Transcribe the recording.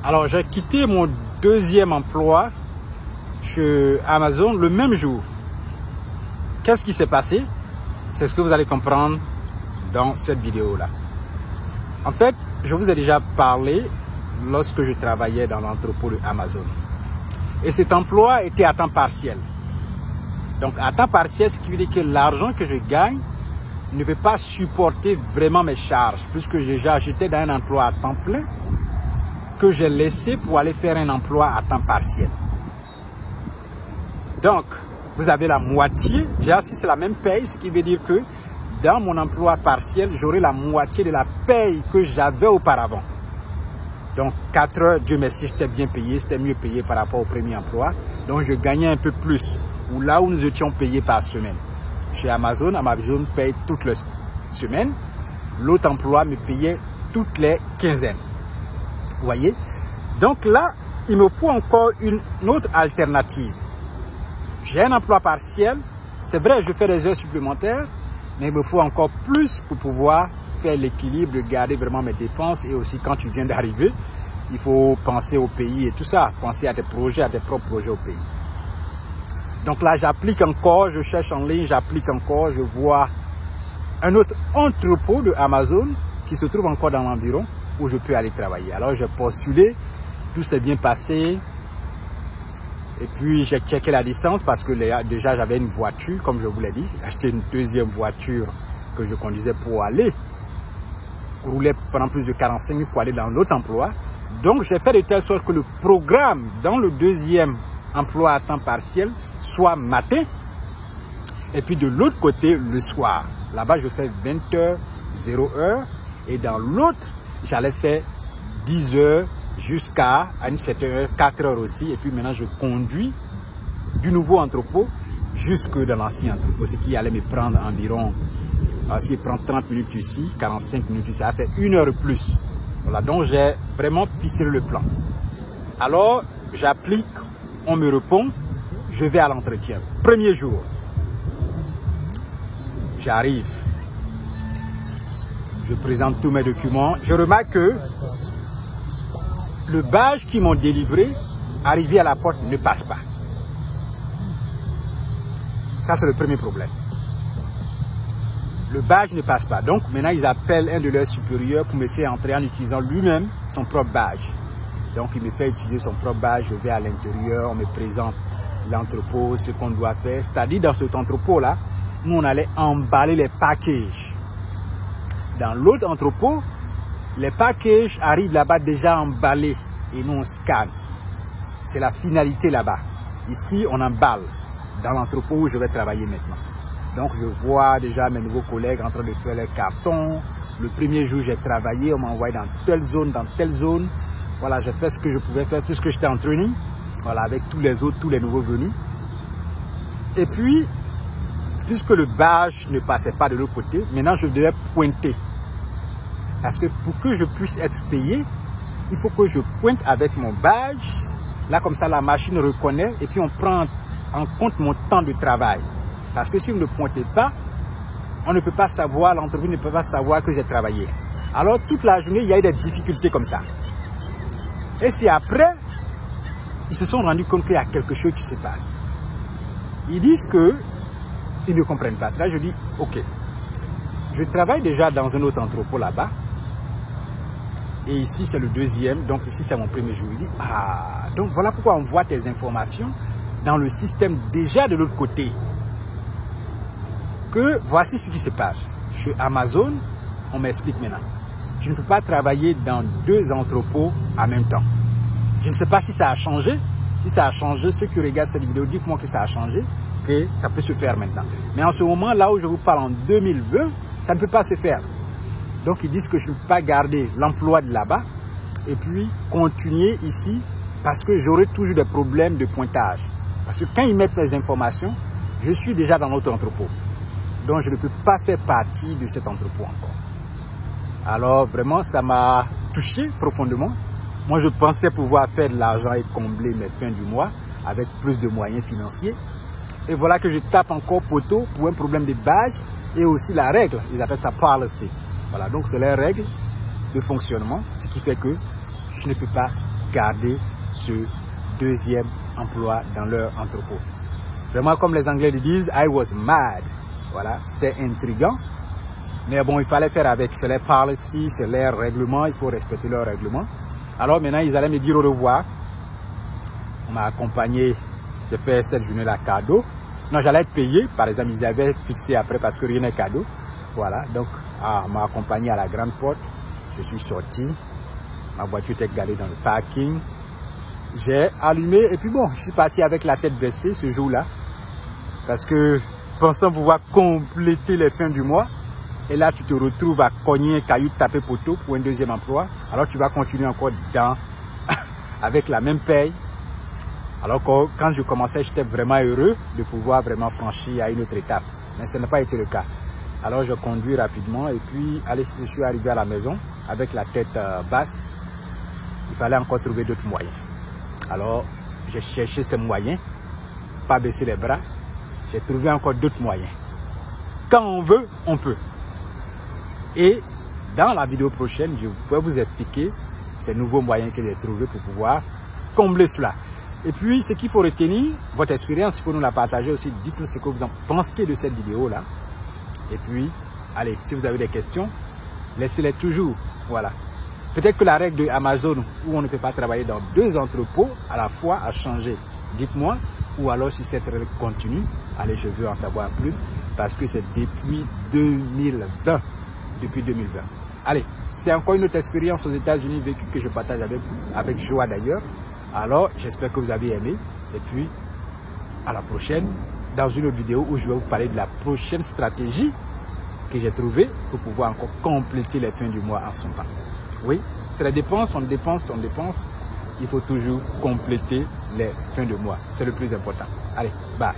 Alors, j'ai quitté mon deuxième emploi chez Amazon le même jour. Qu'est-ce qui s'est passé? C'est ce que vous allez comprendre dans cette vidéo-là. En fait, je vous ai déjà parlé lorsque je travaillais dans l'entrepôt de Amazon. Et cet emploi était à temps partiel. Donc, à temps partiel, ce qui veut dire que l'argent que je gagne ne peut pas supporter vraiment mes charges, puisque j'étais dans un emploi à temps plein que j'ai laissé pour aller faire un emploi à temps partiel. Donc, vous avez la moitié. Déjà, si c'est la même paye, ce qui veut dire que dans mon emploi partiel, j'aurai la moitié de la paye que j'avais auparavant. Donc, 4 heures, Dieu merci, j'étais bien payé, c'était mieux payé par rapport au premier emploi. Donc, je gagnais un peu plus, ou là où nous étions payés par semaine. Chez Amazon, Amazon paye toutes les semaines. L'autre emploi me payait toutes les quinzaines. Vous voyez? Donc là, il me faut encore une autre alternative. J'ai un emploi partiel. C'est vrai, je fais des heures supplémentaires, mais il me faut encore plus pour pouvoir faire l'équilibre, de garder vraiment mes dépenses. Et aussi, quand tu viens d'arriver, il faut penser au pays et tout ça. Penser à tes projets, à tes propres projets au pays. Donc là, j'applique encore, je cherche en ligne, j'applique encore, je vois un autre entrepôt de Amazon qui se trouve encore dans l'environ où je peux aller travailler. Alors, j'ai postulé, tout s'est bien passé. Et puis, j'ai checké la distance parce que déjà, j'avais une voiture, comme je vous l'ai dit. J'ai acheté une deuxième voiture que je conduisais pour aller rouler pendant plus de 45 minutes pour aller dans l'autre emploi. Donc, j'ai fait de telle sorte que le programme dans le deuxième emploi à temps partiel soit matin et puis de l'autre côté le soir. Là-bas, je fais 20h, 0h et dans l'autre, j'allais faire 10h jusqu'à une certaine heure, 4h aussi. Et puis maintenant, je conduis du nouveau entrepôt jusque dans l'ancien entrepôt, ce qui allait me prendre environ, s'il prend 30 minutes ici, 45 minutes ici, ça fait 1 heure de plus. Voilà, donc j'ai vraiment ficelé le plan. Alors, j'applique, on me répond, je vais à l'entretien. Premier jour, j'arrive, je présente tous mes documents. Je remarque que le badge qu'ils m'ont délivré, arrivé à la porte, ne passe pas. Ça, c'est le premier problème. Le badge ne passe pas. Donc, maintenant, ils appellent un de leurs supérieurs pour me faire entrer en utilisant lui-même son propre badge. Donc, il me fait utiliser son propre badge. Je vais à l'intérieur, on me présente l'entrepôt, ce qu'on doit faire. C'est-à-dire, dans cet entrepôt-là, nous, on allait emballer les packages. Dans l'autre entrepôt, les packages arrivent là-bas déjà emballés et nous, on scanne. C'est la finalité là-bas. Ici, on emballe dans l'entrepôt où je vais travailler maintenant. Donc, je vois déjà mes nouveaux collègues en train de faire les cartons. Le premier jour, j'ai travaillé, on m'a envoyé dans telle zone, dans telle zone. Voilà, j'ai fait ce que je pouvais faire puisque j'étais en training. Voilà, avec tous les autres, tous les nouveaux venus. Et puis, puisque le badge ne passait pas de l'autre côté, maintenant je devais pointer. Parce que pour que je puisse être payé, il faut que je pointe avec mon badge. Là, comme ça, la machine reconnaît et puis on prend en compte mon temps de travail. Parce que si vous ne pointez pas, on ne peut pas savoir, l'entreprise ne peut pas savoir que j'ai travaillé. Alors, toute la journée, il y a eu des difficultés comme ça. Et c'est après, ils se sont rendus compte qu'il y a quelque chose qui se passe. Ils disent qu'ils ne comprennent pas. Là, je dis, ok, je travaille déjà dans un autre entrepôt là-bas. Et ici, c'est le deuxième. Donc, ici, c'est mon premier jour. Il dit, ah, donc voilà pourquoi on voit tes informations dans le système déjà de l'autre côté. Que voici ce qui se passe. Chez Amazon, on m'explique maintenant. Tu ne peux pas travailler dans 2 entrepôts en même temps. Je ne sais pas si ça a changé. Si ça a changé, ceux qui regardent cette vidéo, dites-moi que ça a changé, que ça peut se faire maintenant. Mais en ce moment, là où je vous parle en 2020, ça ne peut pas se faire. Donc, ils disent que je ne peux pas garder l'emploi de là-bas et puis continuer ici parce que j'aurai toujours des problèmes de pointage. Parce que quand ils mettent les informations, je suis déjà dans notre entrepôt. Donc, je ne peux pas faire partie de cet entrepôt encore. Alors, vraiment, ça m'a touché profondément. Moi, je pensais pouvoir faire de l'argent et combler mes fins du mois avec plus de moyens financiers. Et voilà que je tape encore poteau pour un problème de badge et aussi la règle. Ils appellent ça policy. Voilà, donc c'est les règles de fonctionnement, ce qui fait que je ne peux pas garder ce deuxième emploi dans leur entrepôt. Vraiment, comme les Anglais le disent, I was mad. Voilà, c'était intriguant. Mais bon, il fallait faire avec. C'est les policies, c'est leurs règlements, il faut respecter leurs règlements. Alors maintenant, ils allaient me dire au revoir. On m'a accompagné, j'ai fait cette journée-là cadeau. Non, j'allais être payé, par exemple, ils avaient fixé après parce que rien n'est cadeau. Voilà, donc on m'a accompagné à la grande porte. Je suis sorti, ma voiture était garée dans le parking. J'ai allumé et puis bon, je suis parti avec la tête baissée ce jour-là. Parce que pensant pouvoir compléter les fins du mois, et là tu te retrouves à cogner un caillou, taper poteau pour un deuxième emploi. Alors tu vas continuer encore dans avec la même paye. Alors que quand je commençais, j'étais vraiment heureux de pouvoir vraiment franchir à une autre étape. Mais ce n'a pas été le cas. Alors je conduis rapidement et puis allez, je suis arrivé à la maison avec la tête basse. Il fallait encore trouver d'autres moyens. Alors j'ai cherché ces moyens, pas baisser les bras. J'ai trouvé encore d'autres moyens. Quand on veut, on peut. Et dans la vidéo prochaine, je vais vous expliquer ces nouveaux moyens que j'ai trouvés pour pouvoir combler cela. Et puis, ce qu'il faut retenir, votre expérience, il faut nous la partager aussi. Dites-nous ce que vous en pensez de cette vidéo-là. Et puis, allez, si vous avez des questions, laissez-les toujours. Voilà. Peut-être que la règle de Amazon, où on ne peut pas travailler dans 2 entrepôts à la fois, a changé. Dites-moi. Ou alors, si cette règle continue, allez, je veux en savoir plus. Parce que c'est depuis 2020. Depuis 2020. Allez, c'est encore une autre expérience aux États-Unis vécue que je partage avec vous, avec joie d'ailleurs. Alors, j'espère que vous avez aimé. Et puis, à la prochaine, dans une autre vidéo où je vais vous parler de la prochaine stratégie que j'ai trouvée pour pouvoir encore compléter les fins du mois en son temps. Oui, c'est la dépense, on dépense. Il faut toujours compléter les fins de mois. C'est le plus important. Allez, bye.